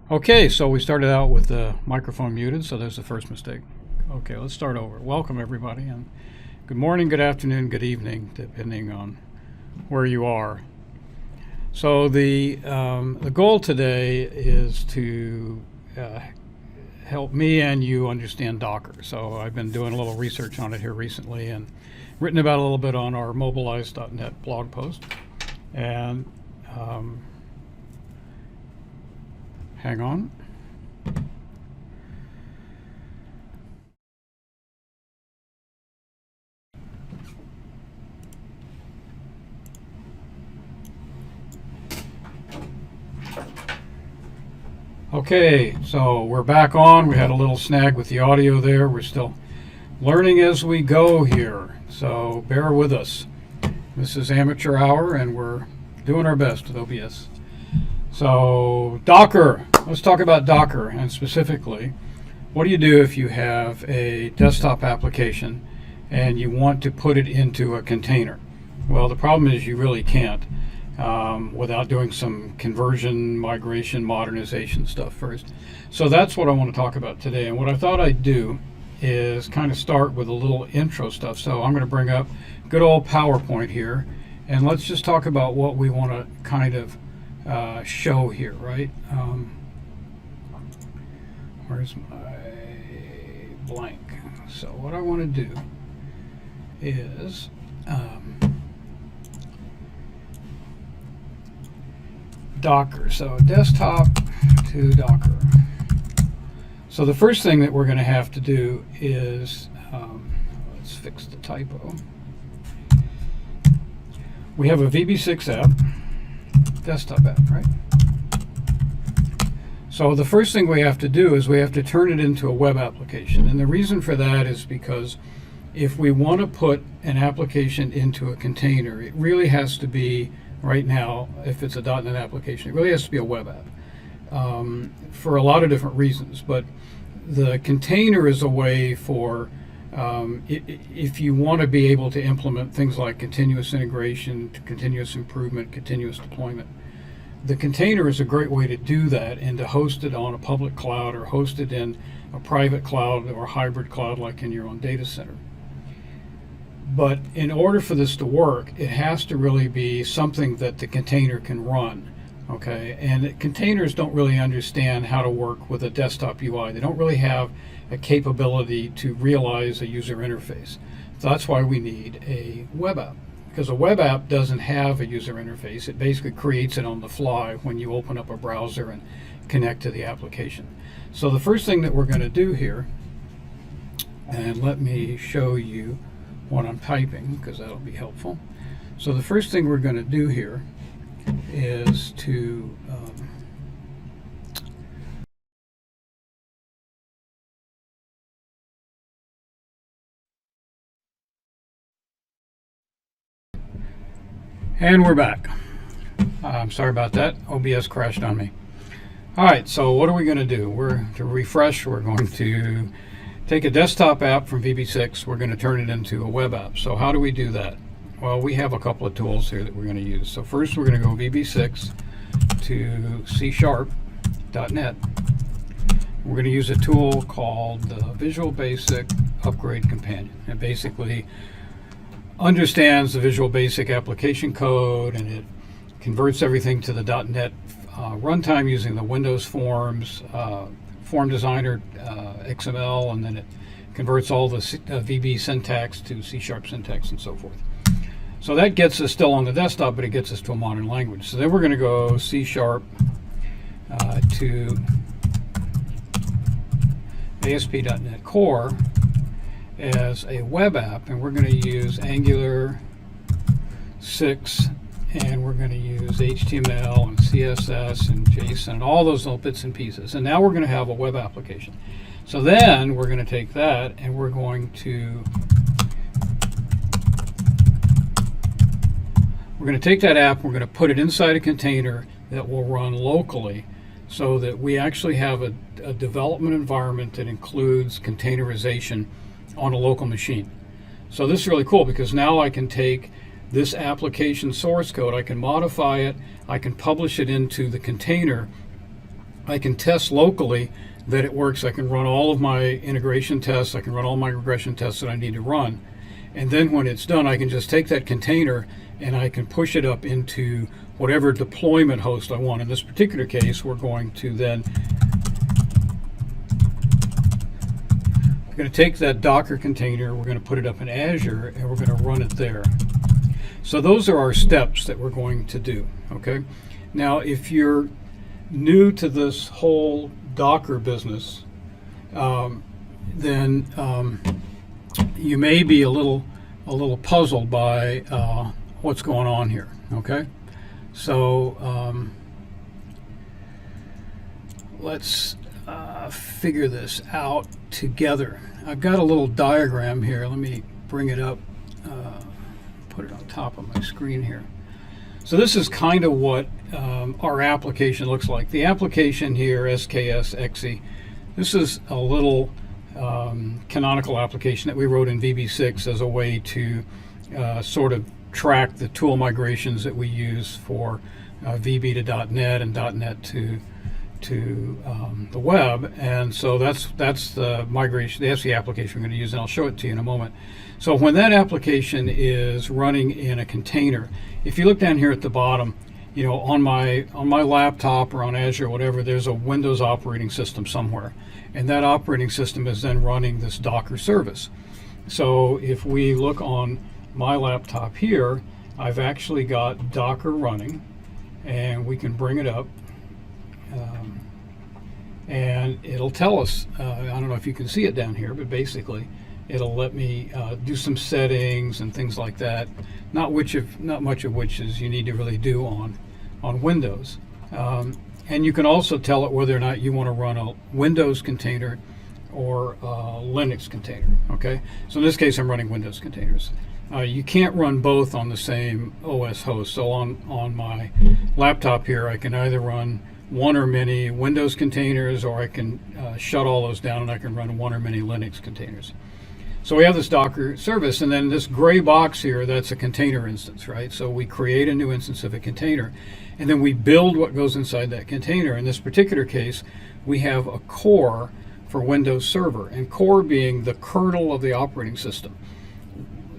Okay, so we started out with the microphone muted, so there's the first mistake. Okay, let's start over. Welcome everybody, and good morning, good afternoon, good evening, depending on where you are. So the goal today is to help me and you understand Docker. So I've been doing a little research on it here recently and written about it a little bit on our mobilize.net blog post. And hang on. Okay, so we're back on. We had a little snag with the audio there. We're still learning as we go here, so bear with us. This is amateur hour and we're doing our best with OBS. So Docker, let's talk about Docker, and specifically, what do you do if you have a desktop application and you want to put it into a container? Well, the problem is you really can't without doing some conversion, migration, modernization stuff first. So that's what I want to talk about today, and what I thought I'd do is kind of start with a little intro stuff. So I'm going to bring up good old PowerPoint here, and let's just talk about what we want to kind of show here, right? Where's my blank? So what I want to do is Docker. So desktop to Docker. So the first thing that we're going to have to do is, let's fix the typo. We have a VB6 app, desktop app, right? So the first thing we have to do is we have to turn it into a web application. And the reason for that is because if we want to put an application into a container, it really has to be, right now, if it's a .NET application, it really has to be a web app for a lot of different reasons. But the container is a way for, if you want to be able to implement things like continuous integration, continuous improvement, continuous deployment, the container is a great way to do that and to host it on a public cloud or host it in a private cloud or hybrid cloud like in your own data center. But in order for this to work, it has to really be something that the container can run, okay? And containers don't really understand how to work with a desktop UI. They don't really have a capability to realize a user interface. So that's why we need a web app, because a web app doesn't have a user interface. It basically creates it on the fly when you open up a browser and connect to the application. So the first thing that we're going to do here, and let me show you what I'm typing because that'll be helpful. So the first thing we're going to do here is to and we're back. I'm sorry about that. OBS crashed on me. All right, so what are we going to do? To refresh, we're going to take a desktop app from VB6, we're going to turn it into a web app. So how do we do that? Well, we have a couple of tools here that we're going to use. So first we're going to go VB6 to C#.net. We're going to use a tool called the Visual Basic Upgrade Companion. It basically understands the Visual Basic application code, and it converts everything to the .NET runtime using the Windows forms, form designer, XML, and then it converts all the VB syntax to C# syntax and so forth. So that gets us still on the desktop, but it gets us to a modern language. So then we're going to go C# to ASP.NET Core as a web app, and we're going to use Angular 6, and we're going to use HTML and CSS and JSON and all those little bits and pieces. And now we're going to have a web application. So then we're going to take that and we're going to take that app, we're going to put it inside a container that will run locally, so that we actually have a development environment that includes containerization on a local machine. So this is really cool because now I can take this application source code, I can modify it, I can publish it into the container, I can test locally that it works. I can run all of my integration tests. I can run all my regression tests that I need to run. And then when it's done, I can just take that container and I can push it up into whatever deployment host I want. In this particular case, we're going to then we're going to take that Docker container, we're going to put it up in Azure, and we're going to run it there. So those are our steps that we're going to do, okay? Now, if you're new to this whole Docker business, then you may be a little puzzled by what's going on here, okay? So let's figure this out together. I've got a little diagram here. Let me bring it up, put it on top of my screen here. So this is kind of what our application looks like. The application here, SKS-exe, this is a little canonical application that we wrote in VB6 as a way to sort of track the tool migrations that we use for VB to .NET and .NET to the web. And so that's the migration, that's the application we're going to use, and I'll show it to you in a moment. So when that application is running in a container, if you look down here at the bottom, you know, on my laptop or on Azure or whatever, there's a Windows operating system somewhere, and that operating system is then running this Docker service. So if we look on my laptop here, I've actually got Docker running, and we can bring it up, and it'll tell us, I don't know if you can see it down here, but basically it'll let me do some settings and things like that, not much of which is you need to really do on Windows. And you can also tell it whether or not you want to run a Windows container or a Linux container, okay? So in this case, I'm running Windows containers. You can't run both on the same OS host. So on my laptop here, I can either run one or many Windows containers, or I can shut all those down and I can run one or many Linux containers. So we have this Docker service, and then this gray box here, that's a container instance, right? So we create a new instance of a container, and then we build what goes inside that container. In this particular case, we have a core for Windows Server, and core being the kernel of the operating system.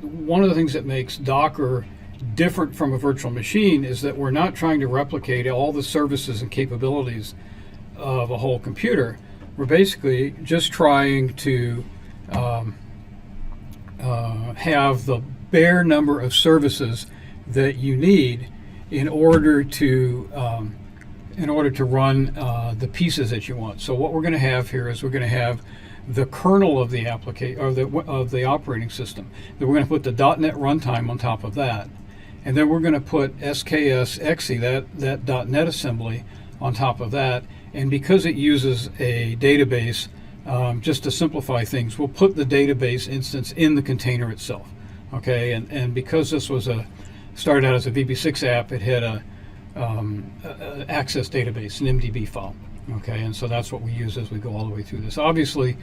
One of the things that makes Docker different from a virtual machine is that we're not trying to replicate all the services and capabilities of a whole computer. We're basically just trying to have the bare number of services that you need in order to run the pieces that you want. So what we're going to have here is we're going to have the kernel of the application, or of the operating system. Then we're going to put the .NET runtime on top of that, and then we're going to put SKS-exe, that .NET assembly, on top of that. And because it uses a database, just to simplify things, we'll put the database instance in the container itself. Okay, and because this was started out as a VB6 app, it had a access database, an MDB file. Okay, and so that's what we use as we go all the way through this. Obviously,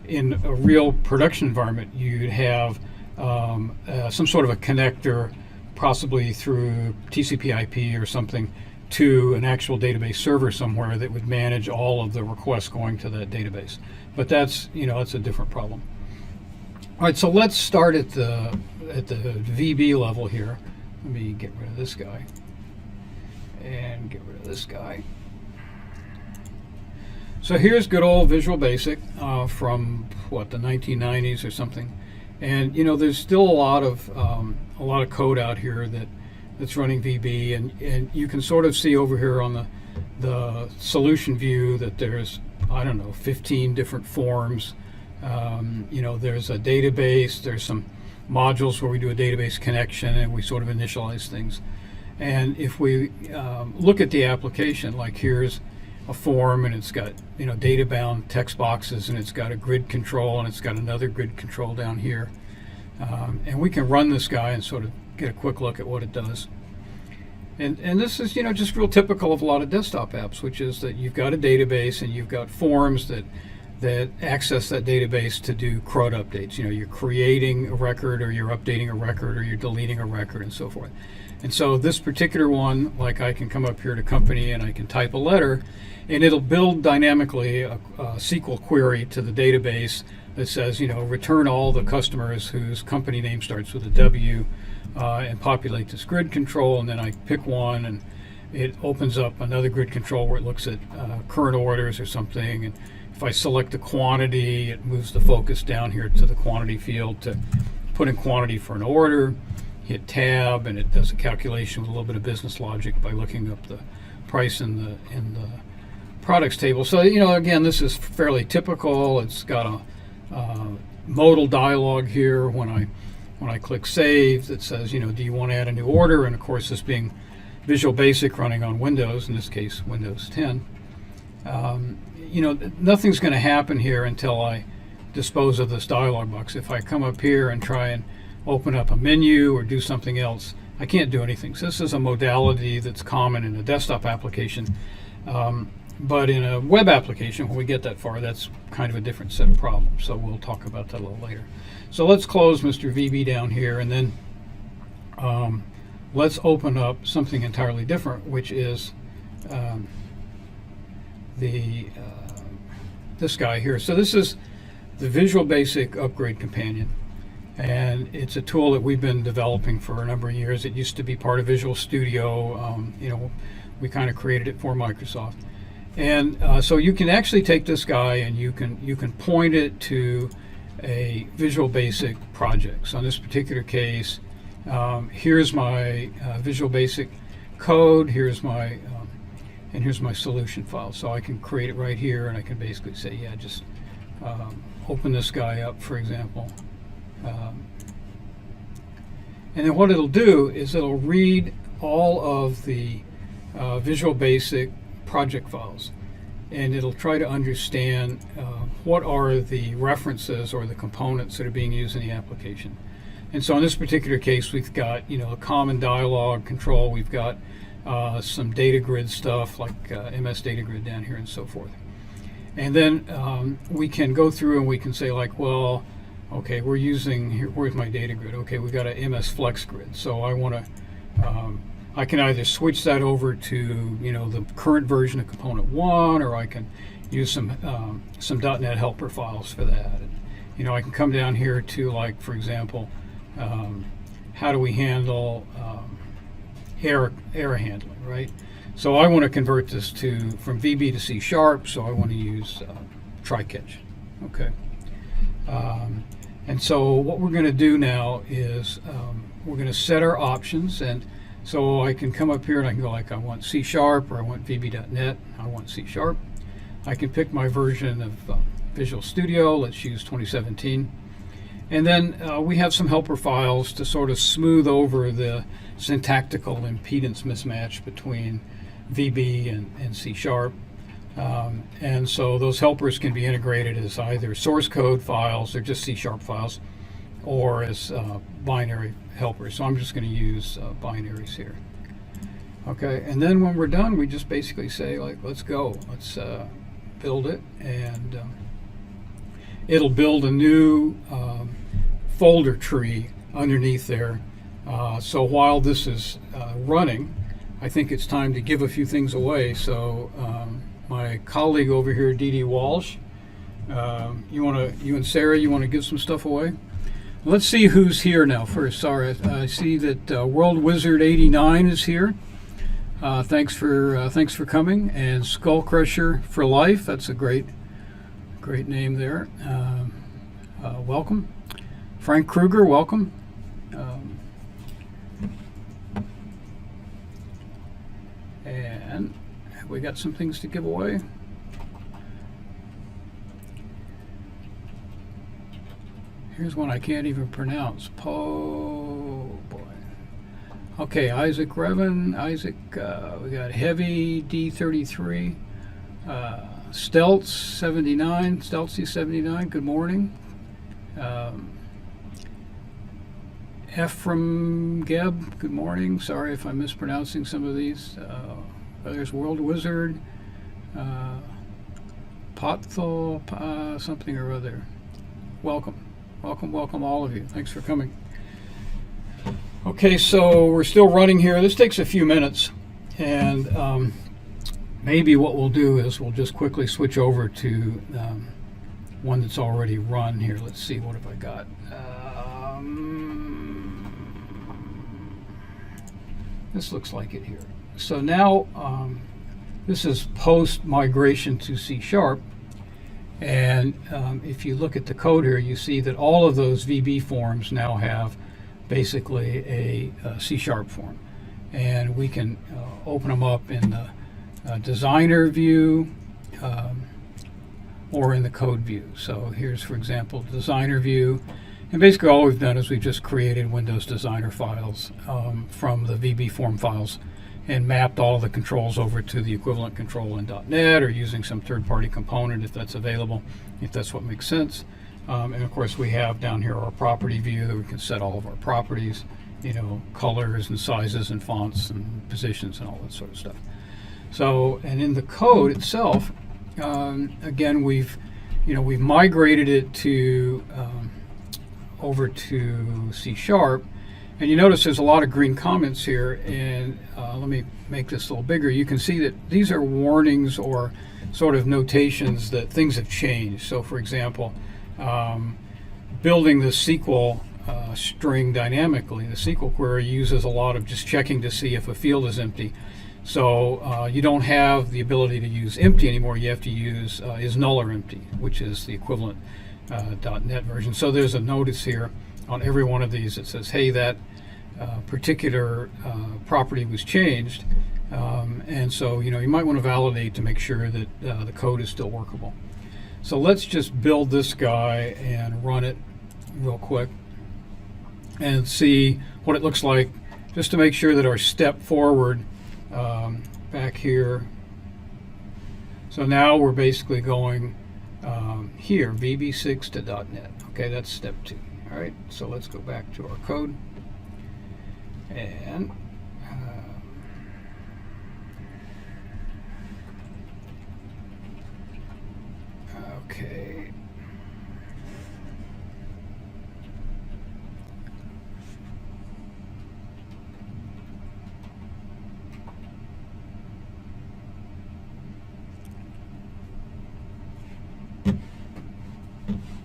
in a real production environment, you'd have some sort of a connector, possibly through TCP/IP or something, to an actual database server somewhere that would manage all of the requests going to that database. But that's, that's a different problem. All right, so let's start at the VB level here. Let me get rid of this guy and get rid of this guy. So here's good old Visual Basic from the 1990s or something, and there's still a lot of code out here that's running VB, and you can sort of see over here on the solution view that there's, I don't know, 15 different forms. There's a database, there's some modules where we do a database connection and we sort of initialize things. And if we look at the application, like here's a form, and it's got data bound text boxes, and it's got a grid control, and it's got another grid control down here, and we can run this guy and sort of get a quick look at what it does. And this is just real typical of a lot of desktop apps, which is that you've got a database and you've got forms that access that database to do CRUD updates. You're creating a record, or you're updating a record, or you're deleting a record, and so forth. And so this particular one, like I can come up here to company and I can type a letter, and it'll build dynamically a SQL query to the database that says, return all the customers whose company name starts with a W, and populate this grid control. And then I pick one, and it opens up another grid control where it looks at current orders or something. And if I select the quantity, it moves the focus down here to the quantity field to put in quantity for an order. Hit tab, and it does a calculation with a little bit of business logic by looking up the price in the products table. So again, this is fairly typical. It's got a modal dialog here when I click save that says, do you want to add a new order? And of course, this being Visual Basic running on Windows, in this case Windows 10, nothing's going to happen here until I dispose of this dialog box. If I come up here and try and open up a menu or do something else, I can't do anything. So this is a modality that's common in a desktop application. But in a web application, when we get that far, that's kind of a different set of problems. So we'll talk about that a little later. So let's close Mr. VB down here, and then let's open up something entirely different, which is this guy here. So this is the Visual Basic Upgrade Companion. And it's a tool that we've been developing for a number of years. It used to be part of Visual Studio. We kind of created it for Microsoft. And so you can actually take this guy and you can point it to a Visual Basic project. So in this particular case, here's my Visual Basic code. Here's my solution file. So I can create it right here, and I can basically say, yeah, just open this guy up, for example. And then what it'll do is it'll read all of the Visual Basic project files, and it'll try to understand what are the references or the components that are being used in the application. And so in this particular case, we've got a common dialog control. We've got some data grid stuff like MS Data Grid down here and so forth. And then we can go through and we can say, like, well, okay, we're using here. Where's my data grid? Okay, we got an MS Flex grid. So I want to, I can either switch that over to the current version of component 1, or I can use some .NET helper files for that. And, I can come down here to, like, for example, how do we handle error handling, right? So I want to convert this from VB to C#. So I want to use try-catch. Okay. And so what we're going to do now is we're going to set our options. And so I can come up here and I can go, like, I want C#, or I want VB.NET, I want C#. I can pick my version of Visual Studio. Let's use 2017. And then we have some helper files to sort of smooth over the syntactical impedance mismatch between VB and C#. And so those helpers can be integrated as either source code files or just C# files, or as binary helpers. So I'm just going to use binaries here. Okay, and then when we're done, we just basically say, like, let's go. Let's build it, and it'll build a new folder tree underneath there. So while this is running, I think it's time to give a few things away. So my colleague over here, Dee Walsh, you and Sarah, you want to give some stuff away? Let's see who's here now first. Sorry, I see that World Wizard 89 is here. Thanks for coming. And Skull Crusher for Life. That's a great name there. Welcome. Frank Kruger, welcome. And we got some things to give away. Here's one I can't even pronounce. Boy. Okay, Isaac Revan. We got Heavy D33. Stelz 79. Stelzy 79. Good morning. Ephraim Geb. Good morning. Sorry if I'm mispronouncing some of these. There's World Wizard. Potthol something or other. Welcome all of you. Thanks for coming. Okay, so we're still running here. This takes a few minutes, and maybe what we'll do is we'll just quickly switch over to one that's already run here. Let's see, what have I got? This looks like it here. So now this is post migration to C#, and if you look at the code here, you see that all of those VB forms now have basically a C# form, and we can open them up in the designer view or in the code view. So here's, for example, designer view, and basically all we've done is we've just created Windows Designer files from the VB form files and mapped all the controls over to the equivalent control in .NET, or using some third-party component if that's available, if that's what makes sense. And of course we have down here our property view that we can set all of our properties, you know, colors and sizes and fonts and positions and all that sort of stuff. So, and in the code itself, again, we've migrated it to over to C#, and you notice there's a lot of green comments here, and let me make this a little bigger. You can see that these are warnings or sort of notations that things have changed. So for example, building the SQL string dynamically, the SQL query uses a lot of just checking to see if a field is empty. So you don't have the ability to use empty anymore. You have to use is null or empty, which is the equivalent .NET version. So there's a notice here on every one of these that says, hey, that particular property was changed, and so you might want to validate to make sure that the code is still workable. So let's just build this guy and run it real quick and see what it looks like, just to make sure that our step forward back here. So now we're basically going here, VB6 to .NET. Okay, that's step 2. All right, so let's go back to our code, and okay.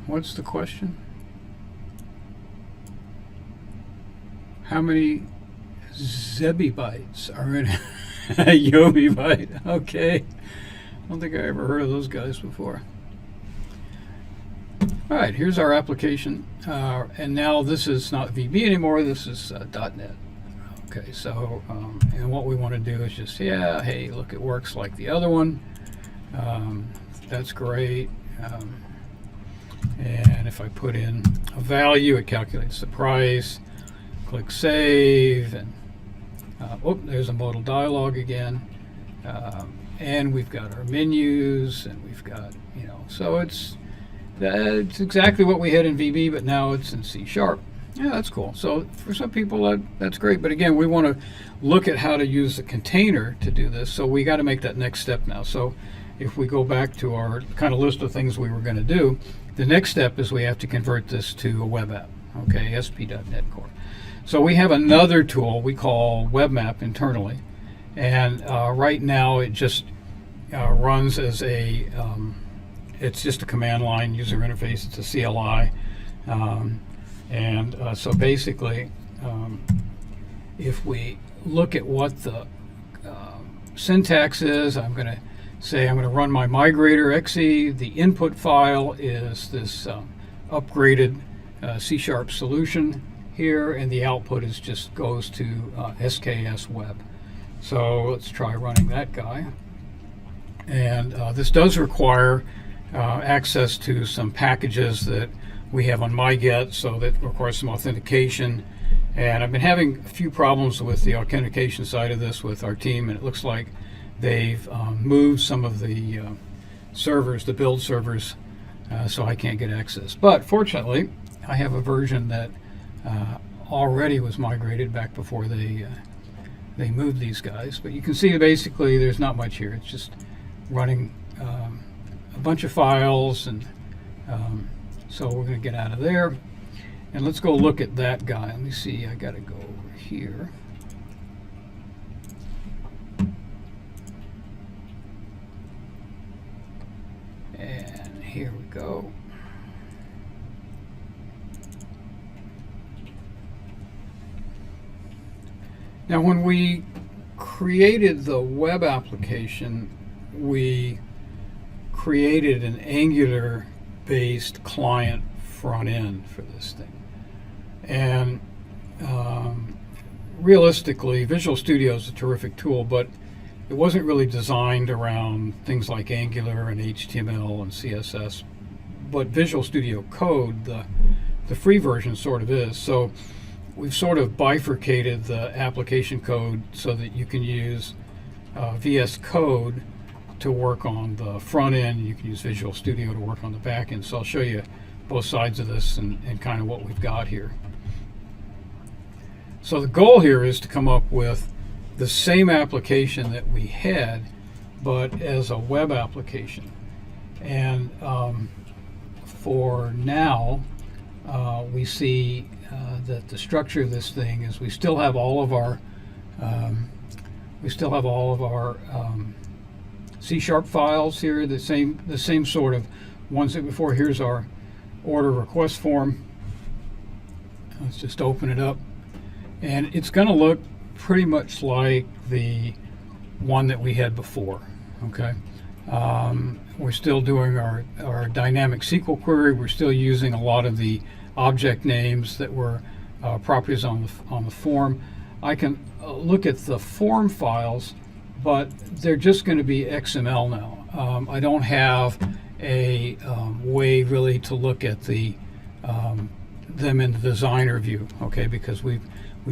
What's the question? How many zebibytes are in a yobibyte? Okay. I don't think I ever heard of those guys before. All right, here's our application. And now this is not VB anymore. This is .NET. Okay, so, and what we want to do is just, yeah, hey, look, it works like the other one. That's great. And if I put in a value, it calculates the price. Click save, and there's a modal dialog again, and we've got our menus, and we've got, so it's exactly what we had in VB, but now it's in C#. Yeah, that's cool. So for some people that's great, but again, we want to look at how to use the container to do this, so we got to make that next step now. So if we go back to our kind of list of things we were going to do, the next step is we have to convert this to a web app. Okay, SP.NET Core. So we have another tool we call WebMap internally, and right now it just runs as a it's just a command line user interface. It's a CLI, and so basically if we look at what the syntax is, I'm going to say I'm going to run my migrator exe. The input file is this upgraded C# solution here, and the output is just goes to SKS web. So let's try running that guy, and this does require access to some packages that we have on miget, so that requires some authentication, and I've been having a few problems with the authentication side of this with our team, and it looks like they've moved some of the servers, the build servers, so I can't get access. But fortunately I have a version that already was migrated back before they moved these guys. But you can see basically there's not much here. It's just running a bunch of files, and so we're going to get out of there, and let's go look at that guy. Let me see. I got to go over here. And here we go. Now, when we created the web application, we created an Angular-based client front end for this thing. And realistically, Visual Studio is a terrific tool, but it wasn't really designed around things like Angular and HTML and CSS. But Visual Studio Code, the free version, sort of is. So we've sort of bifurcated the application code so that you can use VS Code to work on the front end. You can use Visual Studio to work on the back end. So I'll show you both sides of this and kind of what we've got here. So the goal here is to come up with the same application that we had, but as a web application. And for now, we see that the structure of this thing is we still have all of our C# files here, the same sort of ones that before. Here's our order request form. Let's just open it up, and it's going to look pretty much like the one that we had before. Okay, we're still doing our dynamic SQL query. We're still using a lot of the object names that were properties on the form. I can look at the form files, but they're just going to be XML now. I don't have a way really to look at them in the designer view, okay, because we've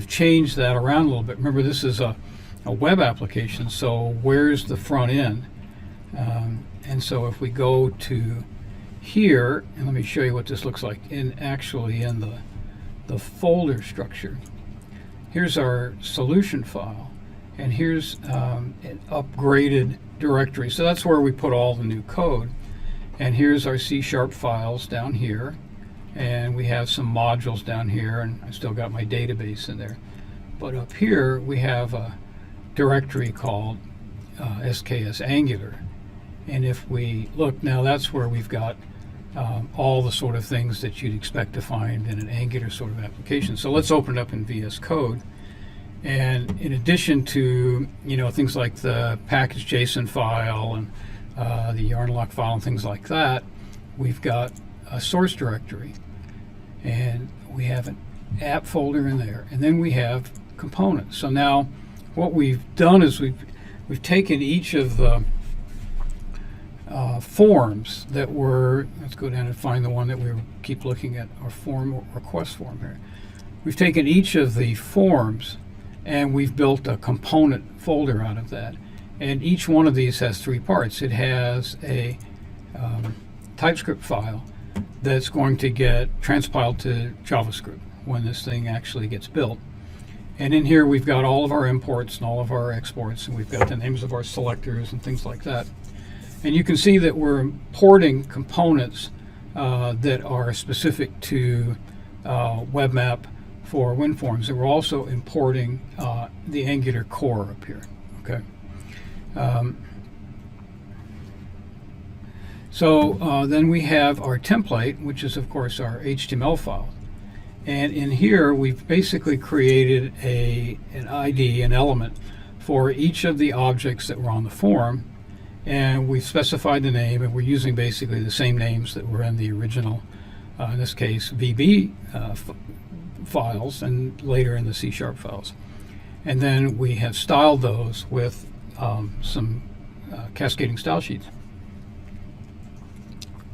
changed that around a little bit. Remember, this is a web application, so where's the front end? And so if we go to here, and let me show you what this looks like in the folder structure. Here's our solution file, and here's an upgraded directory. So that's where we put all the new code. And here's our C# files down here, and we have some modules down here, and I still got my database in there. But up here we have a directory called SKS Angular. And if we look now, that's where we've got all the sort of things that you'd expect to find in an Angular sort of application. So let's open it up in VS Code. And in addition to things like the package.json file and the yarnlock file and things like that, we've got a source directory, and we have an app folder in there, and then we have components. So now what we've done is we've taken each of the forms that were, let's go down and find the one that we keep looking at, our form request form here. We've taken each of the forms and we've built a component folder out of that. And each one of these has three parts. It has a TypeScript file that's going to get transpiled to JavaScript when this thing actually gets built. And in here we've got all of our imports and all of our exports, and we've got the names of our selectors and things like that. And you can see that we're importing components that are specific to WebMap for WinForms, and we're also importing the Angular core up here. Okay. So then we have our template, which is of course our HTML file. And in here we've basically created an ID, an element, for each of the objects that were on the form. And we've specified the name, and we're using basically the same names that were in the original, in this case, VB files, and later in the C# files. And then we have styled those with some cascading style sheets.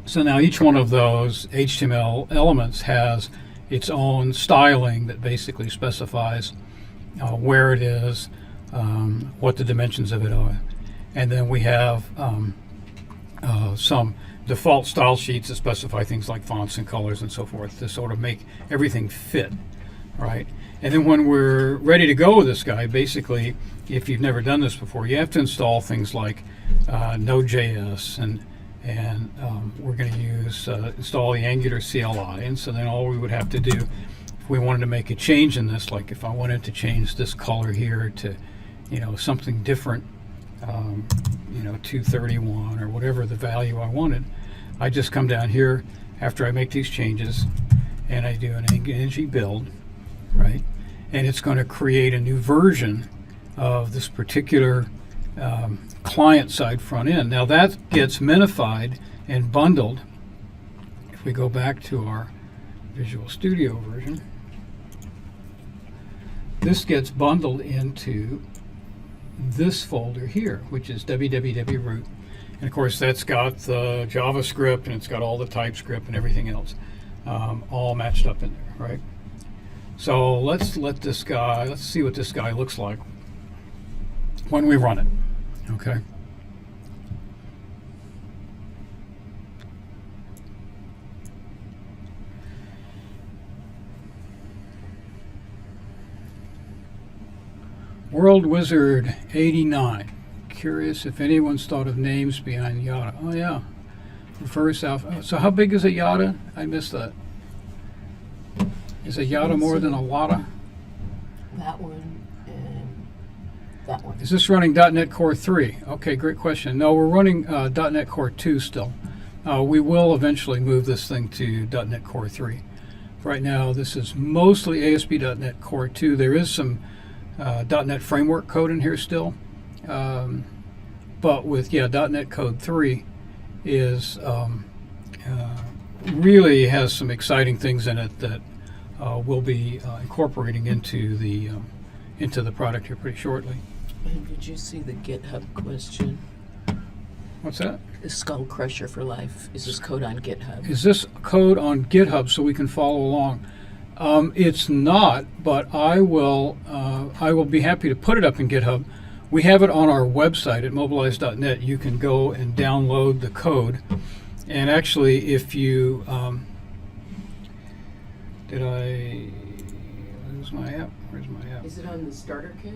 So now each one of those HTML elements has its own styling that basically specifies where it is, what the dimensions of it are. And then we have some default style sheets that specify things like fonts and colors and so forth to sort of make everything fit, right? And then when we're ready to go with this guy, basically, if you've never done this before, you have to install things like Node.js, and we're going to use install the Angular CLI. And so then all we would have to do, if if we wanted to make a change in this, like if I wanted to change this color here to, something different, 231 or whatever the value I wanted, I just come down here after I make these changes and I do an energy build, right? And it's going to create a new version of this particular client-side front end. Now that gets minified and bundled. If we go back to our Visual Studio version, this gets bundled into this folder here, which is www.root. And of course that's got the JavaScript and it's got all the TypeScript and everything else all matched up in there, right? So let's see what this guy looks like when we run it, okay? World Wizard 89. Curious if anyone's thought of names behind Yada. Oh yeah, reverse alpha. So how big is a Yada? I missed that. Is a Yada more than a Lada? That one and that one. Is this running .NET Core 3? Okay, great question. No, we're running .NET Core 2 still. We will eventually move this thing to .NET Core 3. Right now, this is mostly ASP.NET Core 2. There is some .NET Framework code in here still. But with .NET Code 3 is really has some exciting things in it that we'll be incorporating into the product here pretty shortly. And did you see the GitHub question? What's that? The Skull Crusher for Life. Is this code on GitHub? Is this code on GitHub so we can follow along? It's not, but I will be happy to put it up in GitHub. We have it on our website at mobilize.net. You can go and download the code. And actually, if you did I lose my app? Where's my app? Is it on the starter kit?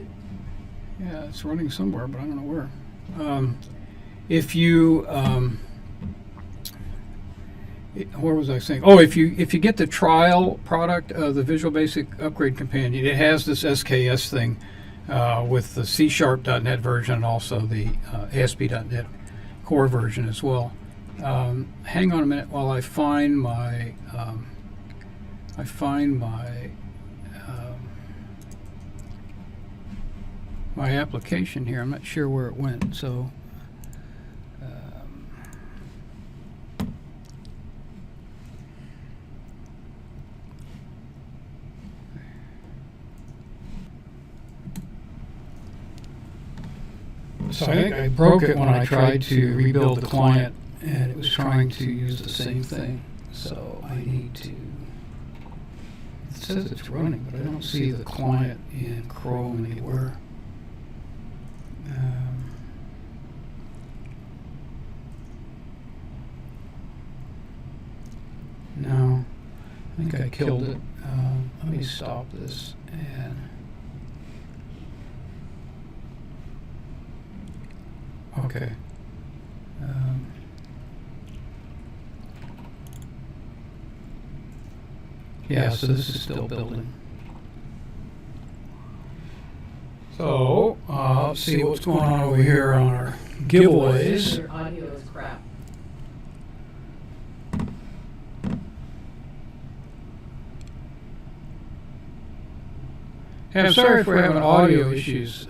Yeah, it's running somewhere, but I don't know where. If you where was I saying? Oh, if you get the trial product of the Visual Basic Upgrade Companion, it has this SKS thing with the C#.NET version and also the ASP.NET Core version as well. Hang on a minute while I find my my application here. I'm not sure where it went, so. So I think I broke it when I tried to rebuild the client, and it was trying to use the same thing. So I need to. It says it's running, but I don't see the client in Chrome anywhere. No, I think I killed it. Let me stop this and. Okay. Yeah, so this is still building. So, let's see what's going on over here on our giveaways. Your audio is crap. Yeah, I'm sorry if we're having audio issues.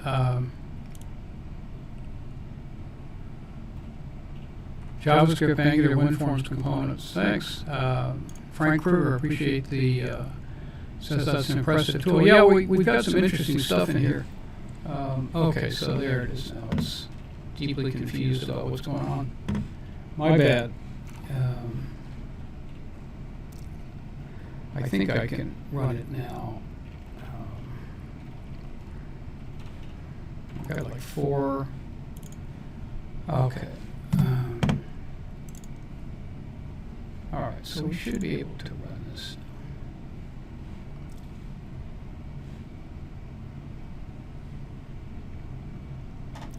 JavaScript, Angular, WinForms components. Thanks. Frank Kruger, appreciate the, says that's an impressive tool. Yeah, we've got some interesting stuff in here. Okay, so there it is now. It's deeply confused about what's going on. My bad. I think I can run it now. I've got like 4. Okay. All right, so we should be able to run this.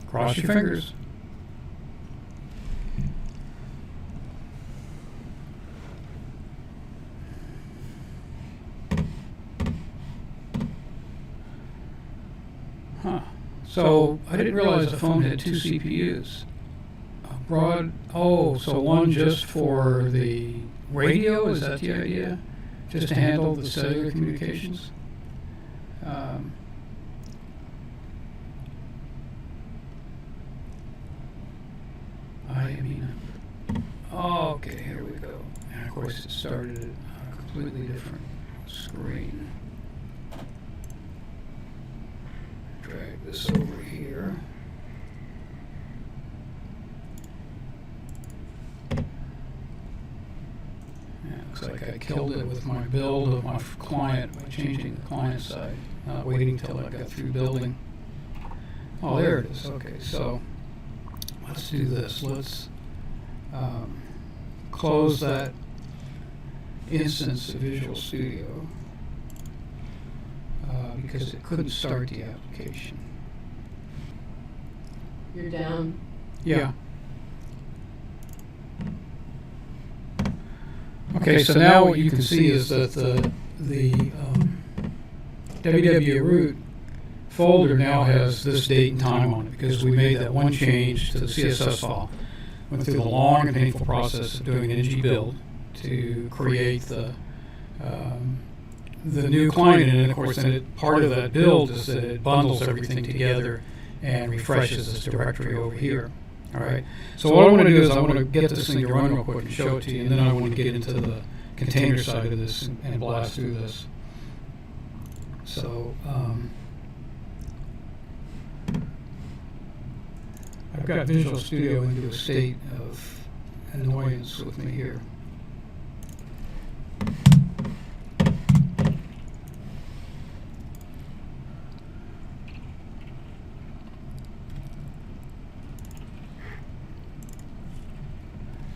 Cross your fingers. So I didn't realize the phone had 2 CPUs. So one just for the radio, is that the idea? Just to handle the cellular communications? Okay, here we go. And of course it started at a completely different screen. Drag this over here. Looks like I killed it with my build of my client by changing the client side, not waiting till I got through building. Oh, there it is. Okay, so let's do this. Let's close that instance of Visual Studio because it couldn't start the application. You're down. Yeah. Okay, so now what you can see is that the www root folder now has this date and time on it because we made that one change to the CSS file. Went through the long and painful process of doing an ng build to create the new client, and of course, then part of that build is that it bundles everything together and refreshes this directory over here. All right. So what I want to do is I want to get this thing to run real quick and show it to you, and then I want to get into the container side of this and blast through this. So I've got Visual Studio into a state of annoyance with me here.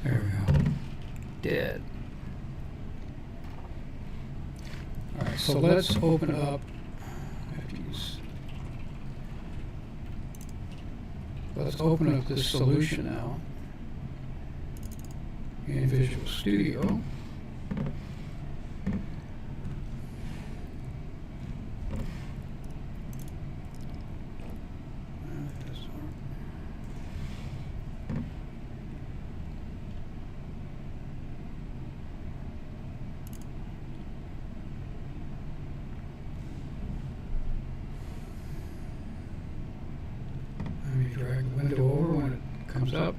There we go. Dead. All right, so let's open up. Let's open up this solution now in Visual Studio. Drag the window over when it comes up.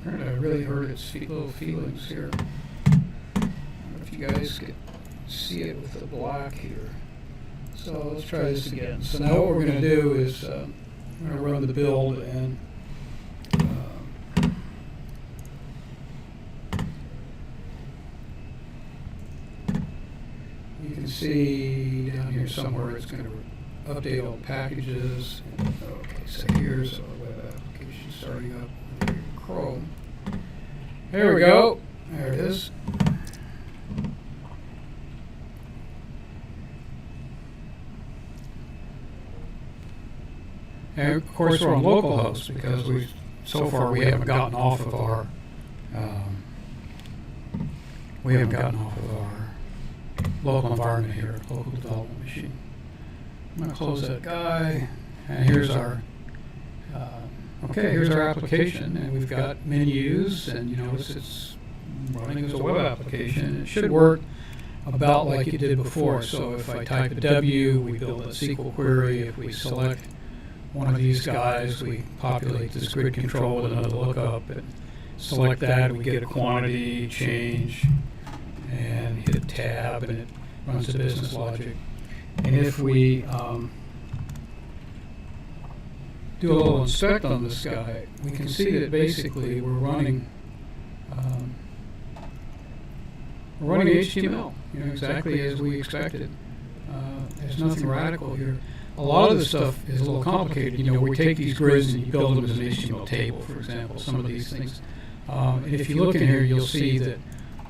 I really hurt its little feelings here. I don't know if you guys can see it with the black here. So let's try this again. So now what we're going to do is we're going to run the build, and you can see down here somewhere it's going to update all packages. Okay, so here's our web application starting up with Chrome. There we go. There it is. And of course we're on localhost because so far we haven't gotten off of our local environment here, local development machine. I'm going to close that guy, and here's our here's our application, and we've got menus, and you notice it's running as a web application. It should work about like it did before. So if I type a W, we build a SQL query. If we select one of these guys, we populate this grid control with another lookup, and select that, we get a quantity change, and hit tab, and it runs the business logic. And if we do a little inspect on this guy, we can see that basically we're running HTML, exactly as we expected. There's nothing radical here. a lot of the stuff is a little complicated. You know, we take these grids and you build them as an HTML table, for example, some of these things. And if you look in here, you'll see that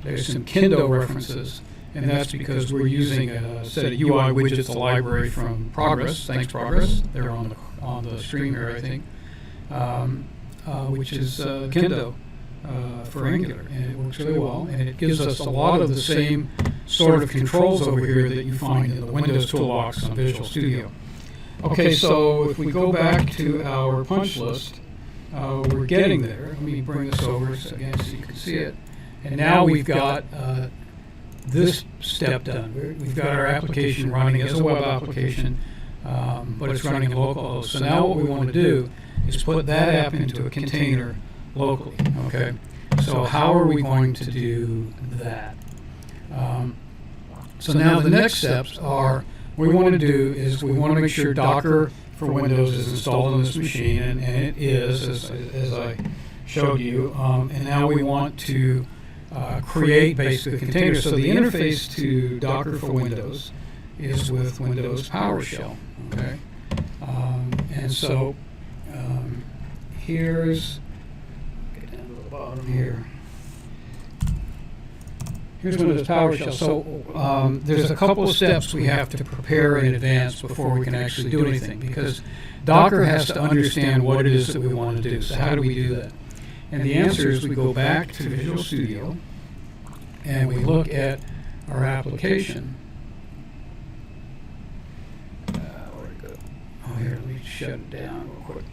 there's some Kendo references, and that's because we're using a set of UI widgets, a library from Progress. Thanks, Progress. They're on the stream here, I think, which is Kendo for Angular, and it works really well. And it gives us a lot of the same sort of controls over here that you find in the Windows toolbox on Visual Studio. Okay, so if we go back to our punch list, we're getting there. Let me bring this over again so you can see it. And now we've got this step done. We've got our application running as a web application, but it's running in localhost. So now what we want to do is put that app into a container locally. Okay. So how are we going to do that? So now the next steps are, what we want to do is we want to make sure Docker for Windows is installed on this machine, and it is, as I showed you. And now we want to create basically a container. So the interface to Docker for Windows is with Windows PowerShell. Okay, and so here's, get down to the bottom here. Here's Windows PowerShell. So there's a couple of steps we have to prepare in advance before we can actually do anything, because Docker has to understand what it is that we want to do. So how do we do that? And the answer is we go back to Visual Studio and we look at our application. Where'd it go? Oh, here, let me shut it down real quick.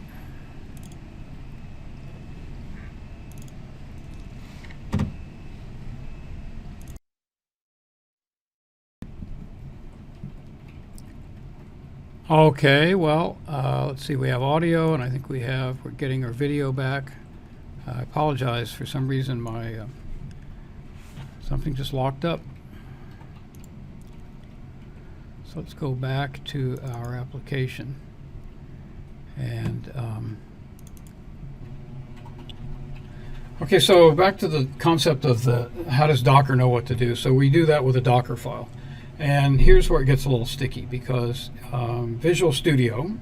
Okay, well, let's see, we have audio, and I think we're getting our video back. I apologize, for some reason my something just locked up. So let's go back to our application, and okay, so back to the concept of how does Docker know what to do. So we do that with a Docker file. And here's where it gets a little sticky, because Visual Studio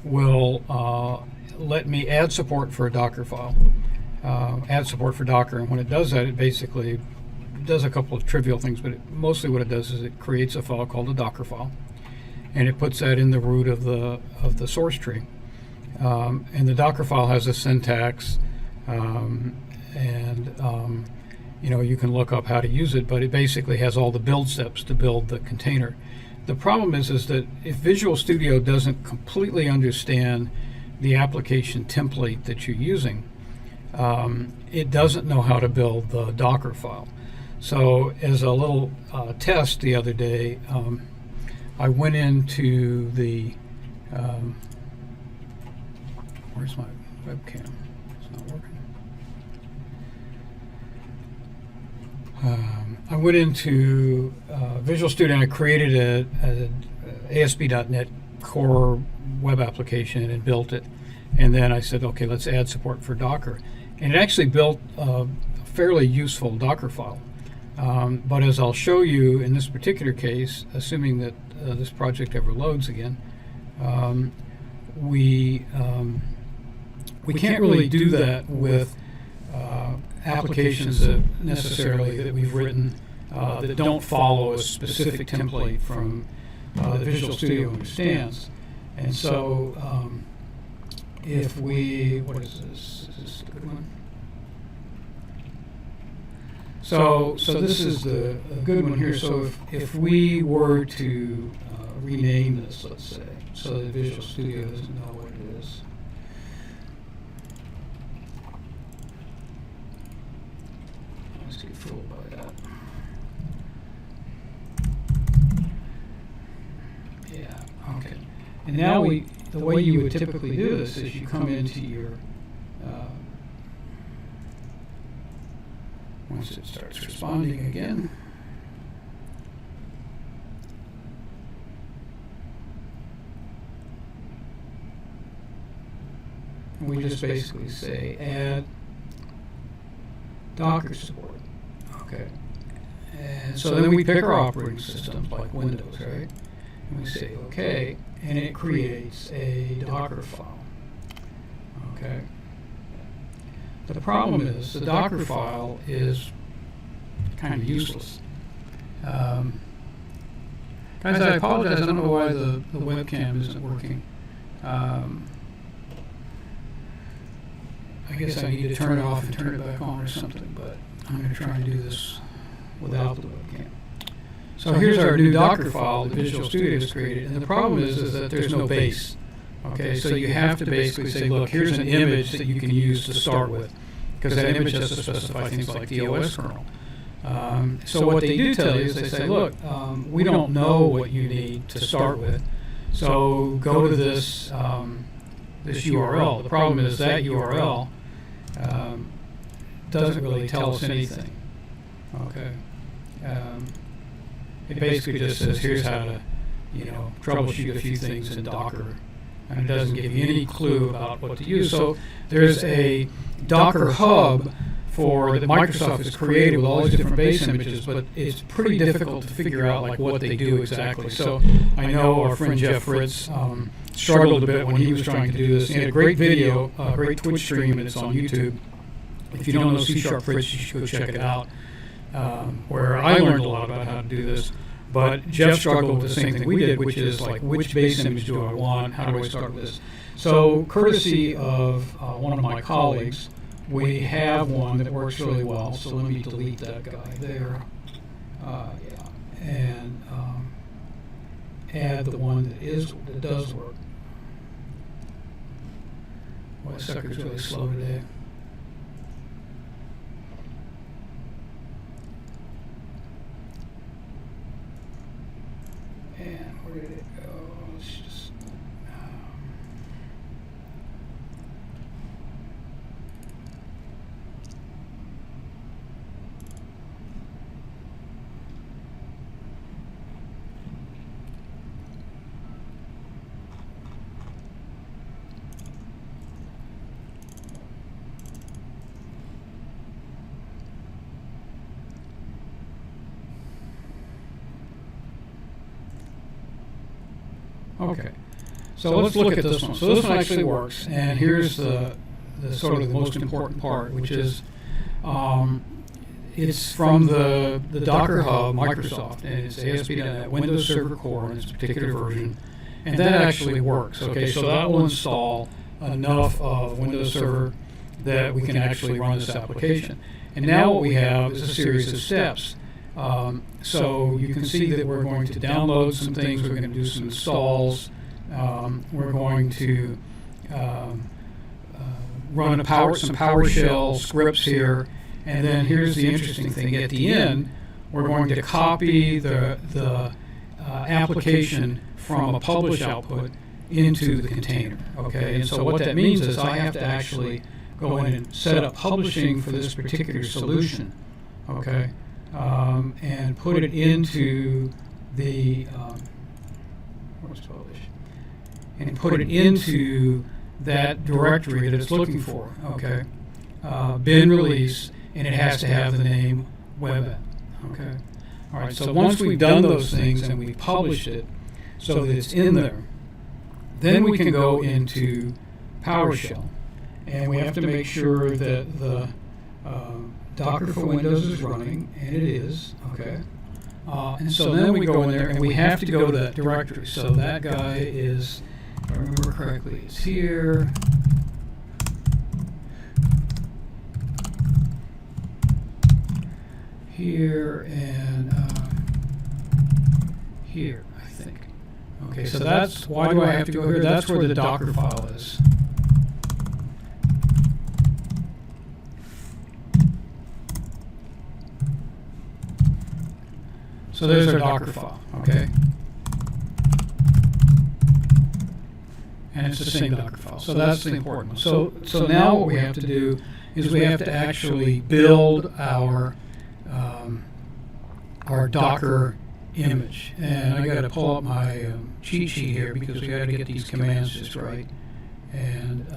will let me add support for a Docker file, add support for Docker. And when it does that, it basically does a couple of trivial things, but mostly what it does is it creates a file called a Docker file, and it puts that in the root of the source tree. And the Docker file has a syntax, you know, you can look up how to use it, but it basically has all the build steps to build the container. The problem is that if Visual Studio doesn't completely understand the application template that you're using, it doesn't know how to build the Docker file. So as a little test the other day, I went into the, where's my webcam? It's not working. I went into Visual Studio and I created a ASP.NET Core web application and built it. And then I said, okay, let's add support for Docker. And it actually built a fairly useful Docker file. But as I'll show you in this particular case, assuming that this project ever loads again, we can't really do that with applications that we've written that don't follow a specific template from that Visual Studio understands. And so if we, what is this? Is this a good one? So this is a good one here. So if we were to rename this, let's say, so that Visual Studio doesn't know what it is. Let's get fooled by that. Yeah, okay. And now the way you would typically do this is you come into your once it starts responding again. And we just basically say add Docker support. Okay. And so then we pick our operating systems like Windows, right? And we say OK, and it creates a Docker file. Okay. The problem is the Docker file is kind of useless. Guys, I apologize. I don't know why the webcam isn't working. I guess I need to turn it off and turn it back on or something, but I'm going to try and do this without the webcam. So here's our new Docker file that Visual Studio has created, and the problem is that there's no base. Okay, so you have to basically say, look, here's an image that you can use to start with, because that image has to specify things like the OS kernel. So what they do tell you is they say, look, we don't know what you need to start with, so go to this this URL. The problem is that URL doesn't really tell us anything. Okay, it basically just says here's how to, troubleshoot a few things in Docker, and it doesn't give you any clue about what to use. So there's a Docker hub that Microsoft has created with all these different base images, but it's pretty difficult to figure out like what they do exactly. So I know our friend Jeff Fritz struggled a bit when he was trying to do this. He had a great video, a great Twitch stream, and it's on YouTube. If you don't know C# Fritz, you should go check it out, where I learned a lot about how to do this. But Jeff struggled with the same thing we did, which is like, which base image do I want? How do I start with this? So courtesy of one of my colleagues, we have one that works really well. So let me delete that guy there. And add the one that does work. Boy, this sucker's really slow today. And where did it go? Let's just Okay, so let's look at this one. So this one actually works, and here's the sort of the most important part, which is it's from the Docker Hub, Microsoft, and it's ASP.NET Windows Server Core in its particular version, and that actually works. Okay, so that will install enough of Windows Server that we can actually run this application. And now what we have is a series of steps. So you can see that we're going to download some things, we're going to do some installs, we're going to run some PowerShell scripts here, and then here's the interesting thing. At the end, we're going to copy the application from a publish output into the container. Okay, and so what that means is I have to actually go in and set up publishing for this particular solution. Okay. And put it into the where's publish, and put it into that directory that it's looking for. Okay, bin release, and it has to have the name web app. Okay, all right. So once we've done those things and we published it so that it's in there, then we can go into PowerShell, and we have to make sure that the Docker for Windows is running, and it is, okay. And so then we go in there, and we have to go to that directory. So that guy is, if I remember correctly, it's here. Here, and here, I think. Okay, so that's, why do I have to go here? That's where the Docker file is. So there's our Docker file, okay? And it's the same Docker file. So that's the important one. So now what we have to do is we have to actually build our Docker image. And I got to pull up my cheat sheet here because we got to get these commands just right. And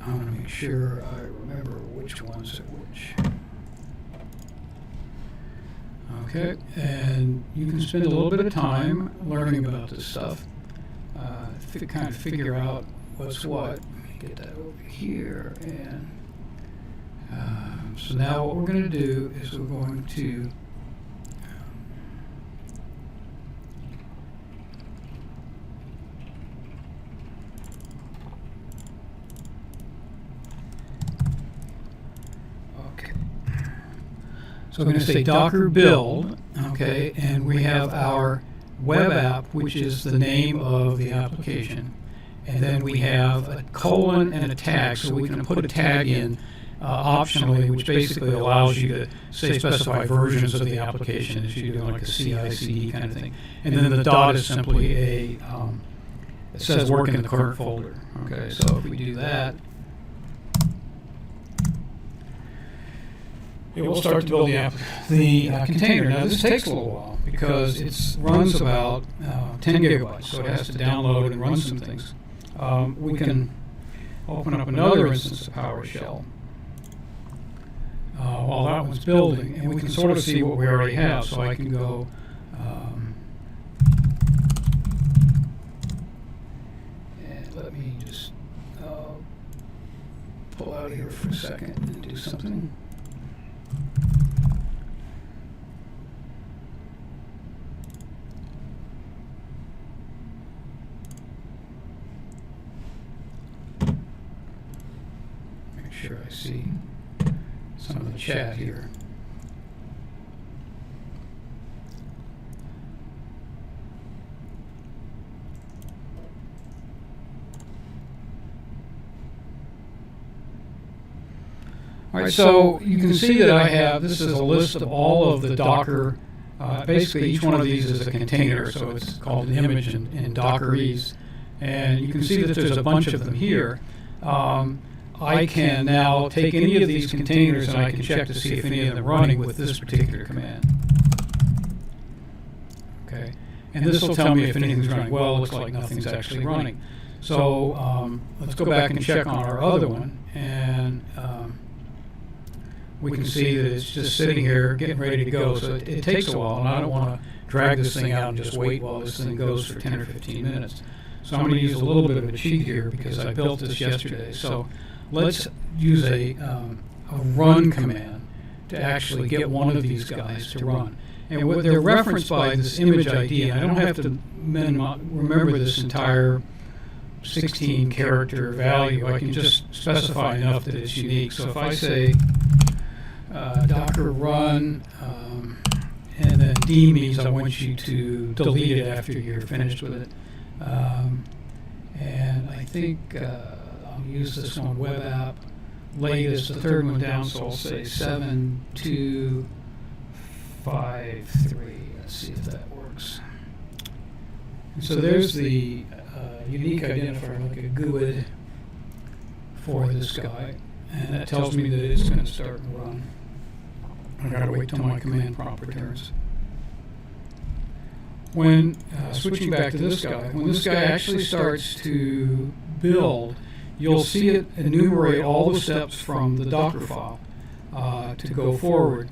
I want to make sure I remember which ones are which. Okay, and you can spend a little bit of time learning about this stuff. Kind of figure out what's what. Let me get that over here. And so now what we're going to do is we're going to so we're going to say Docker build, okay, and we have our web app, which is the name of the application, and then we have a colon and a tag, so we can put a tag in optionally, which basically allows you to say specify versions of the application as you do like a CI/CD kind of thing, and then the dot is simply it says work in the current folder. Okay, so if we do that, it will start to build the container. Now this takes a little while because it runs about 10 gigabytes, so it has to download and run some things. We can open up another instance of PowerShell while that one's building, and we can sort of see what we already have. So I can go and let me just pull out of here for a second and do something. Sure, I see some of the chat here. All right, so you can see that I have, this is a list of all of the Docker, basically each one of these is a container, so it's called an image in Dockerese. And you can see that there's a bunch of them here. I can now take any of these containers and I can check to see if any of them are running with this particular command. Okay, and this will tell me if anything's running. Well, it looks like nothing's actually running. So let's go back and check on our other one, and we can see that it's just sitting here getting ready to go. So it takes a while, and I don't want to drag this thing out and just wait while this thing goes for 10 or 15 minutes. So I'm going to use a little bit of a cheat here because I built this yesterday. So let's use a run command to actually get one of these guys to run. And what they're referenced by this image ID, and I don't have to remember this entire 16-character value. I can just specify enough that it's unique. So if I say Docker run, and then D means I want you to delete it after you're finished with it. And I think I'll use this one, web app, latest, the third one down, so I'll say 7253. Let's see if that works. And so there's the unique identifier, like a GUID for this guy, and that tells me that it's going to start and run. I've got to wait till my command prompt returns. When switching back to this guy, when this guy actually starts to build, you'll see it enumerate all the steps from the Docker file to go forward,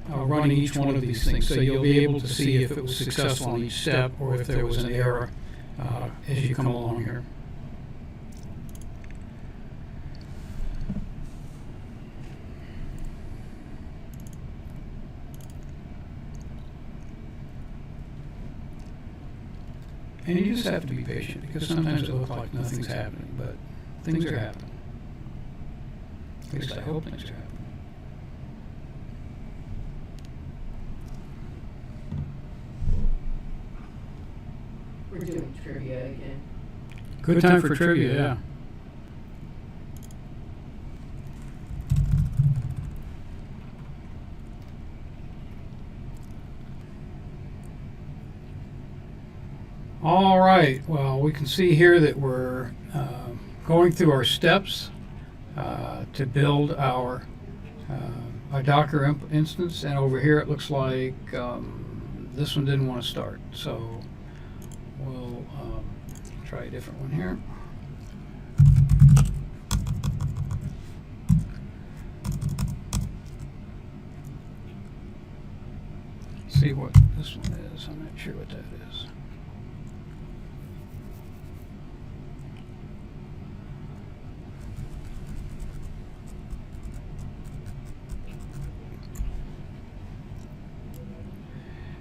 running each one of these things. So you'll be able to see if it was successful on each step or if there was an error as you come along here. And you just have to be patient because sometimes it looks like nothing's happening, but things are happening. At least I hope things are happening. We're doing trivia again. Good time for trivia, yeah. All right, well, we can see here that we're going through our steps to build our Docker instance, and over here it looks like this one didn't want to start, so we'll try a different one here. see what this one is. I'm not sure what that is.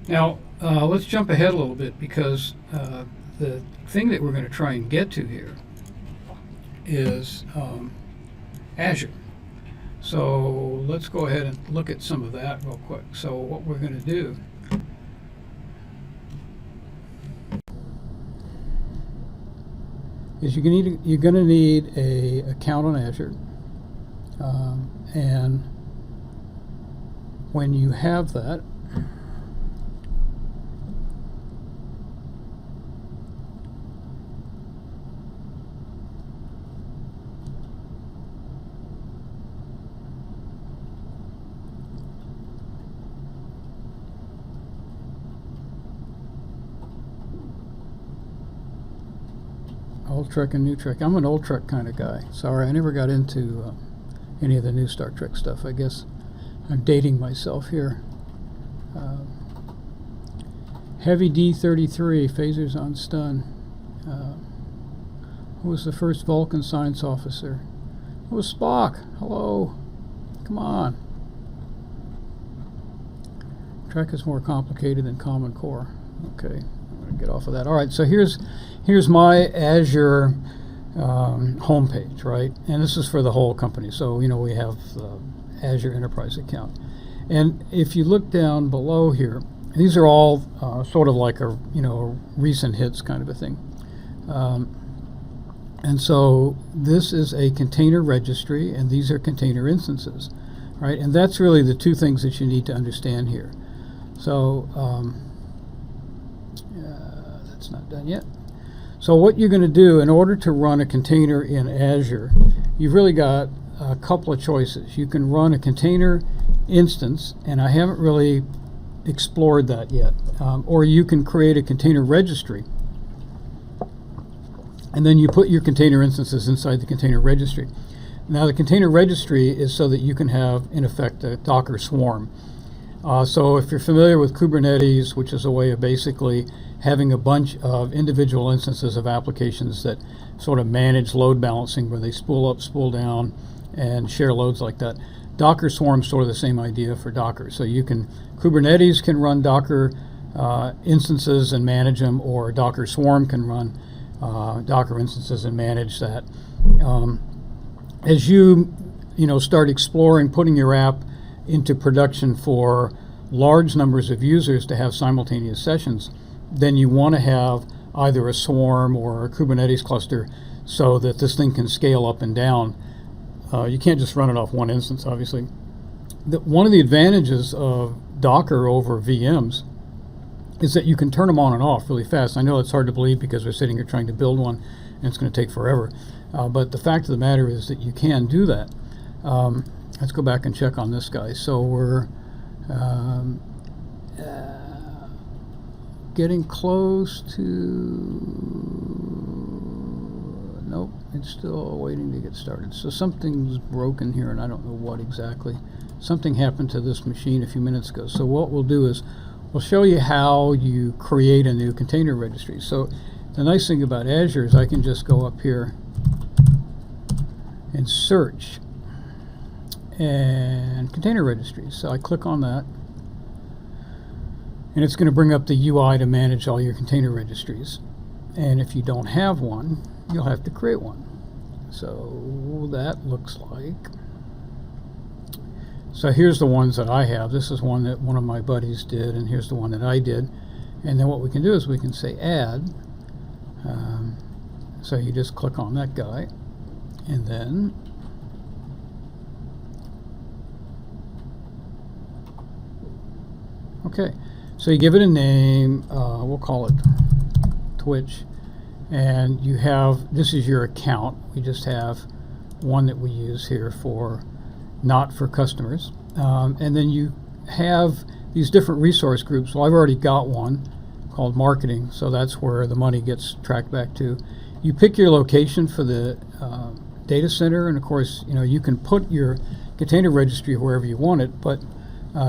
Now, let's jump ahead a little bit, because the thing that we're going to try and get to here is Azure. So let's go ahead and look at some of that real quick. So what we're going to do is you're going to need a account on Azure, and when you have that, old Trek and new Trek. I'm an old Trek kind of guy. Sorry, I never got into any of the new Star Trek stuff. I guess I'm dating myself here. Heavy D-33, phasers on stun. Who was the first Vulcan science officer? It was Spock. Hello. Come on. Trek is more complicated than Common Core. Okay, I'm going to get off of that. All right, so here's my Azure homepage, right? And this is for the whole company. So, we have Azure Enterprise account. And if you look down below here, these are all sort of like a recent hits kind of a thing. And so this is a container registry, and these are container instances, right? And that's really the two things that you need to understand here. So that's not done yet. So what you're going to do in order to run a container in Azure, you've really got a couple of choices. You can run a container instance, and I haven't really explored that yet. Or you can create a container registry, and then you put your container instances inside the container registry. Now the container registry is so that you can have, in effect, a Docker swarm. So if you're familiar with Kubernetes, which is a way of basically having a bunch of individual instances of applications that sort of manage load balancing, where they spool up, spool down, and share loads like that. Docker swarm is sort of the same idea for Docker. So Kubernetes can run Docker instances and manage them, or Docker swarm can run Docker instances and manage that. As you start exploring putting your app into production for large numbers of users to have simultaneous sessions, then you want to have either a swarm or a Kubernetes cluster so that this thing can scale up and down. You can't just run it off one instance, obviously. One of the advantages of Docker over VMs is that you can turn them on and off really fast. I know it's hard to believe because we're sitting here trying to build one and it's going to take forever. But the fact of the matter is that you can do that. Let's go back and check on this guy. So we're getting close to... Nope, it's still waiting to get started. So something's broken here, and I don't know what exactly. Something happened to this machine a few minutes ago. So what we'll do is we'll show you how you create a new container registry. So the nice thing about Azure is I can just go up here and search and container registries. So I click on that, and it's going to bring up the UI to manage all your container registries. And if you don't have one, you'll have to create one. So that looks like... So here's the ones that I have. This is one that one of my buddies did, and here's the one that I did. And then what we can do is we can say add. So you just click on that guy, and then okay, so you give it a name. We'll call it Twitch, and you have, this is your account. We just have one that we use here for, not for customers. And then you have these different resource groups. Well, I've already got one called marketing, so that's where the money gets tracked back to. You pick your location for the data center, and of course, you can put your container registry wherever you want it, but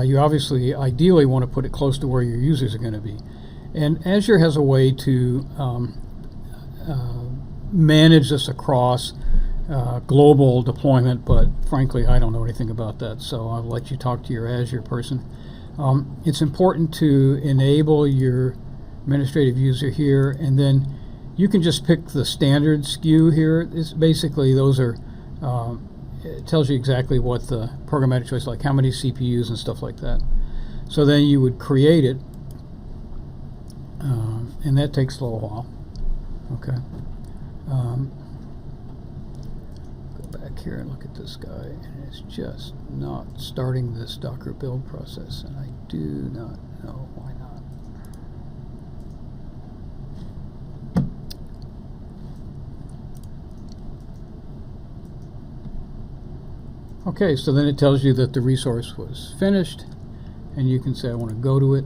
you obviously ideally want to put it close to where your users are going to be. And Azure has a way to manage this across global deployment, but frankly, I don't know anything about that, so I'll let you talk to your Azure person. It's important to enable your administrative user here, and then you can just pick the standard SKU here. It's basically, those are, it tells you exactly what the programmatic choice, like how many CPUs and stuff like that. So then you would create it, and that takes a little while. Okay. Go back here and look at this guy, and it's just not starting this Docker build process, and I do not know why not. Okay, so then it tells you that the resource was finished, and you can say I want to go to it,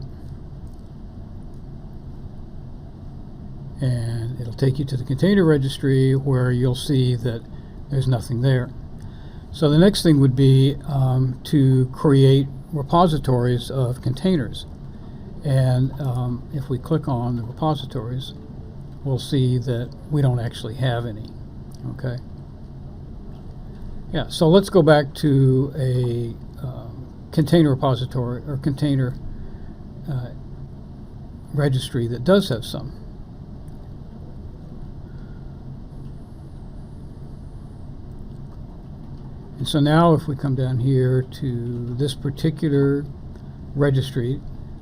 and it'll take you to the container registry where you'll see that there's nothing there. So the next thing would be to create repositories of containers, and if we click on the repositories, we'll see that we don't actually have any. Okay. Yeah, so let's go back to a container repository or container registry that does have some. And so now if we come down here to this particular registry,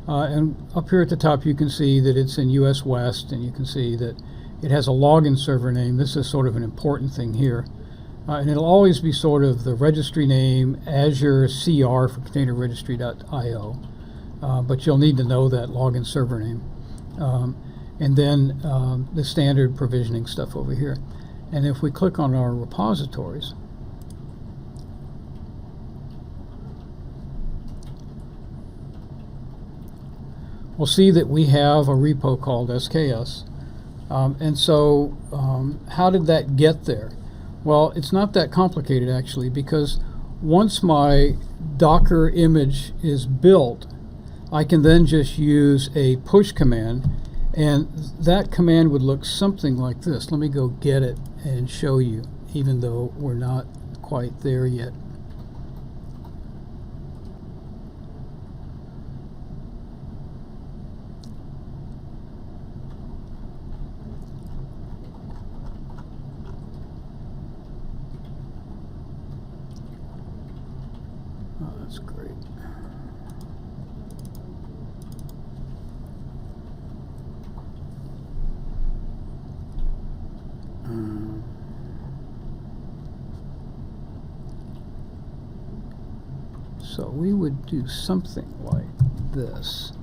and up here at the top you can see that it's in US West, and you can see that it has a login server name. This is sort of an important thing here. And it'll always be sort of the registry name Azure CR for containerregistry.io, but you'll need to know that login server name. And then the standard provisioning stuff over here. And if we click on our repositories, we'll see that we have a repo called SKS. And so how did that get there? Well, it's not that complicated actually, because once my Docker image is built, I can then just use a push command, and that command would look something like this. Let me go get it and show you, even though we're not quite there yet. Oh, that's great. So we would do something like this.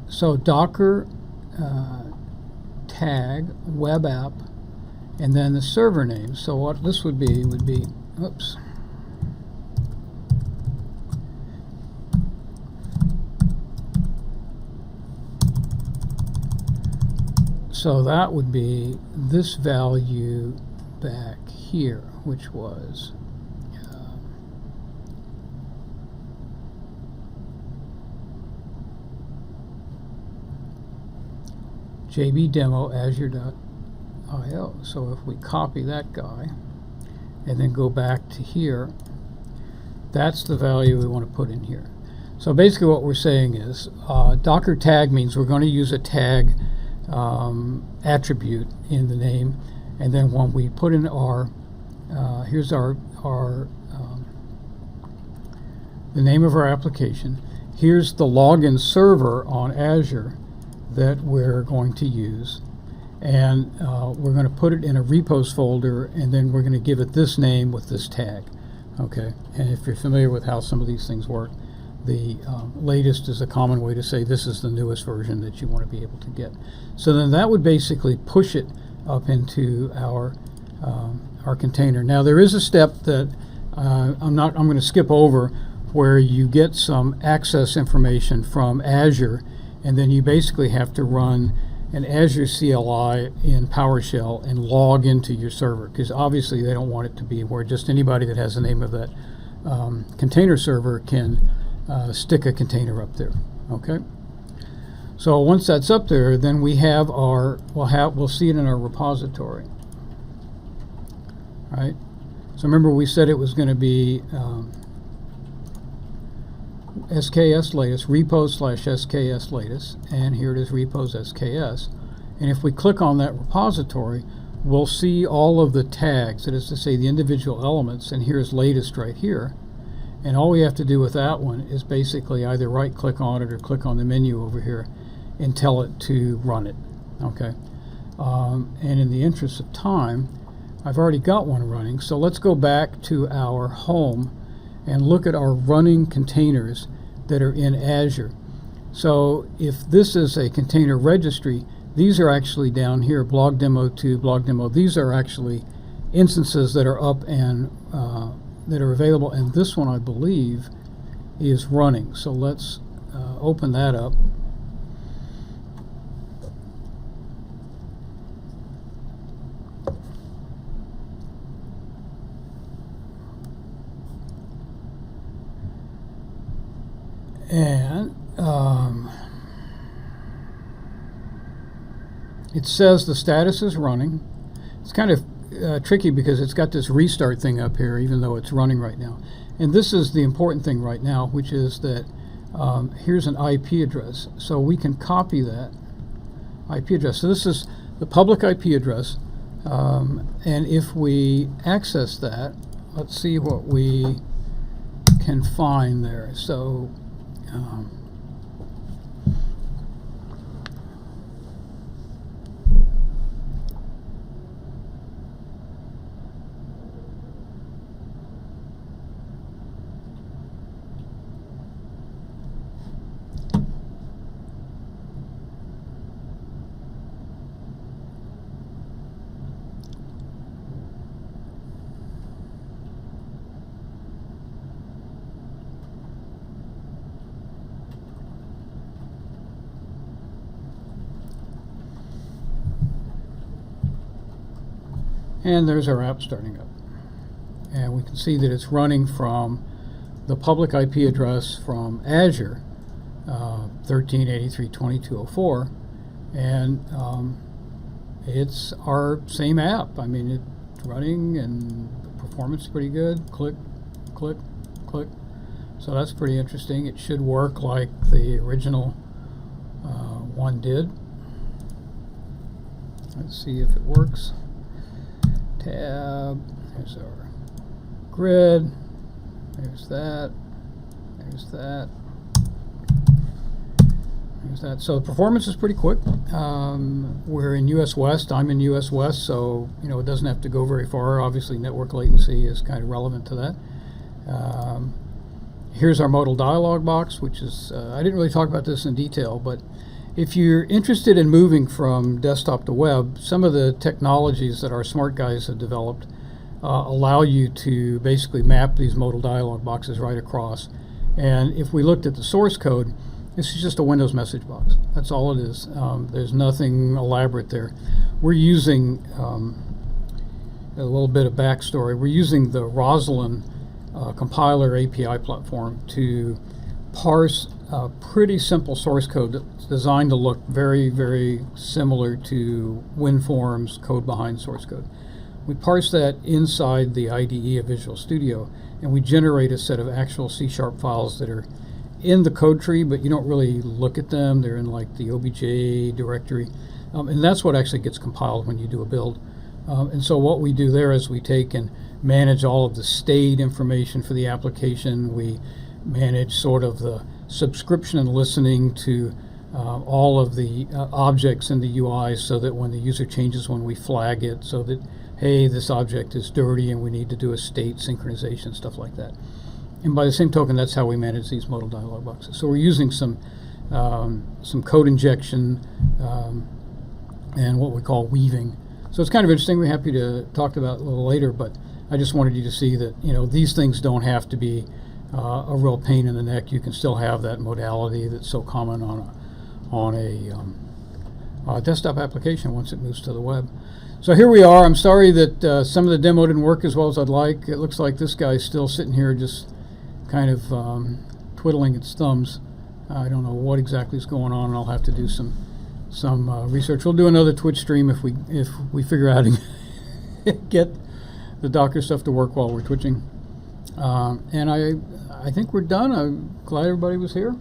So Docker tag web app, and then the server name. So what this would be, oops. So that would be this value back here, which was jbdemo azure.io. So if we copy that guy and then go back to here, that's the value we want to put in here. So basically what we're saying is Docker tag means we're going to use a tag attribute in the name, and then when we put in our here's our the name of our application, here's the login server on Azure that we're going to use, and we're going to put it in a repos folder, and then we're going to give it this name with this tag. Okay, and if you're familiar with how some of these things work, the latest is a common way to say this is the newest version that you want to be able to get. So then that would basically push it up into our container. Now there is a step that I'm going to skip over, where you get some access information from Azure, and then you basically have to run an Azure CLI in PowerShell and log into your server, because obviously they don't want it to be where just anybody that has the name of that container server can stick a container up there. Okay. So once that's up there, then we have we'll see it in our repository. Right. So remember we said it was going to be SKS latest, repos/SKS latest, and here it is, repos SKS. And if we click on that repository, we'll see all of the tags, that is to say the individual elements, and here's latest right here. And all we have to do with that one is basically either right click on it or click on the menu over here and tell it to run it. Okay. And in the interest of time, I've already got one running, so let's go back to our home and look at our running containers that are in Azure. So if this is a container registry, these are actually down here, blog demo 2, blog demo. These are actually instances that are up and that are available, and this one I believe is running. So let's open that up. And it says the status is running. It's kind of tricky because it's got this restart thing up here, even though it's running right now. And this is the important thing right now, which is that here's an IP address. So we can copy that IP address. So this is the public IP address. And if we access that, let's see what we can find there. So and there's our app starting up. And we can see that it's running from the public IP address from Azure, 1383.22.04, and it's our same app. I mean, it's running and the performance is pretty good. Click, click, click. So that's pretty interesting. It should work like the original one did. Let's see if it works. Tab, there's our grid, there's that, there's that, there's that. So the performance is pretty quick. We're in US West, I'm in US West, so it doesn't have to go very far. Obviously network latency is kind of relevant to that. Here's our modal dialog box, which is, I didn't really talk about this in detail, but if you're interested in moving from desktop to web, some of the technologies that our smart guys have developed allow you to basically map these modal dialog boxes right across. And if we looked at the source code, this is just a Windows message box. That's all it is. There's nothing elaborate there. We're using a little bit of backstory. We're using the Roslyn compiler API platform to parse pretty simple source code that's designed to look very, very similar to WinForms code behind source code. We parse that inside the IDE of Visual Studio, and we generate a set of actual C# files that are in the code tree, but you don't really look at them. They're in like the OBJ directory, and that's what actually gets compiled when you do a build. And so what we do there is we take and manage all of the state information for the application. We manage sort of the subscription and listening to all of the objects in the UI, so that when the user changes one, we flag it, so that, hey, this object is dirty and we need to do a state synchronization, stuff like that. And by the same token, that's how we manage these modal dialog boxes. So we're using some code injection and what we call weaving. So it's kind of interesting. We're happy to talk about it a little later, but I just wanted you to see that these things don't have to be a real pain in the neck. You can still have that modality that's so common on a desktop application once it moves to the web. So here we are. I'm sorry that some of the demo didn't work as well as I'd like. It looks like this guy's still sitting here just kind of twiddling its thumbs. I don't know what exactly is going on, and I'll have to do some research. We'll do another Twitch stream if we figure out how to get the Docker stuff to work while we're twitching. And I think we're done. I'm glad everybody was here.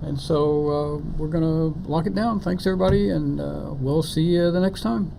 And so we're going to lock it down. Thanks, everybody, and we'll see you the next time.